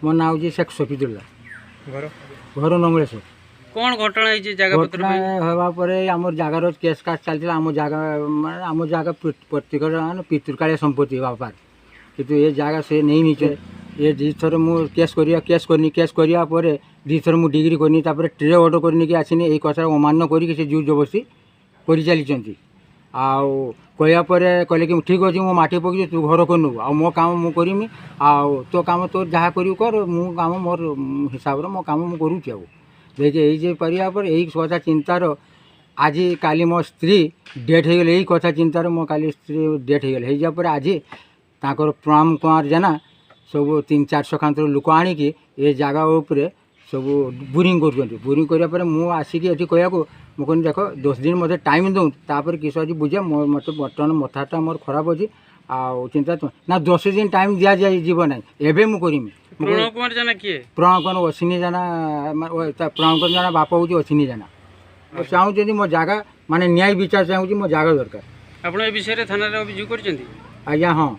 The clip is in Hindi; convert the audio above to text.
मो ना हूँ शेख सफीदुल्ला घर नंगलेश्वर कौन घटना घटना हवा पर आम जगार केस कास चलता आम जगह प्रत्येक पितृकालीय संपत्ति बापार कितु ये जगह से नहीं नीचे ये दी थर मु केस करिया पर दी थर मु डिग्री करनी तापर ट्रे ऑर्डर करनी कि आसनी यही कथा अमान्य करी से जोर जबरदस्ती कर चली कहया कहले कि ठीक अच्छे मो माटी पकड़ तू घर कर आ मो काम मु करमी तो काम तो जहाँ कर मु काम मोर हिसाब से मो काम मु करुँच देखे ये परिया पर यही कथा चिंतार आज काली मो स्त्री डेथ हो गले यही कथा चिंतार मो काली स्त्री डेथ हो गले हो आज ताकर प्रणाम कुमार जेना सब 300-400 खान लोक आणिकी ये जगह उपरे सब बोरिंग बोरिंग करापर मुझे आसिक ये कहया मुझे कहनी देख 10 दिन मत टाइम दौं तापर किस आज बुझे मत बर्तमान मथाटा मोर खराब अच्छी चिंता ना 10 दिन टाइम दि जाए ना एवं मुझे प्रणव कुमार जाना किए प्रणव कुमार अश्विनी जाना प्रणव कुमार जाना बाप हूँ अश्विनी जाना चाहूँ मो जगह माने न्याय विचार चाहूँ मो जगह दरकार आप विषय थाना अभियोग कर आज्ञा हाँ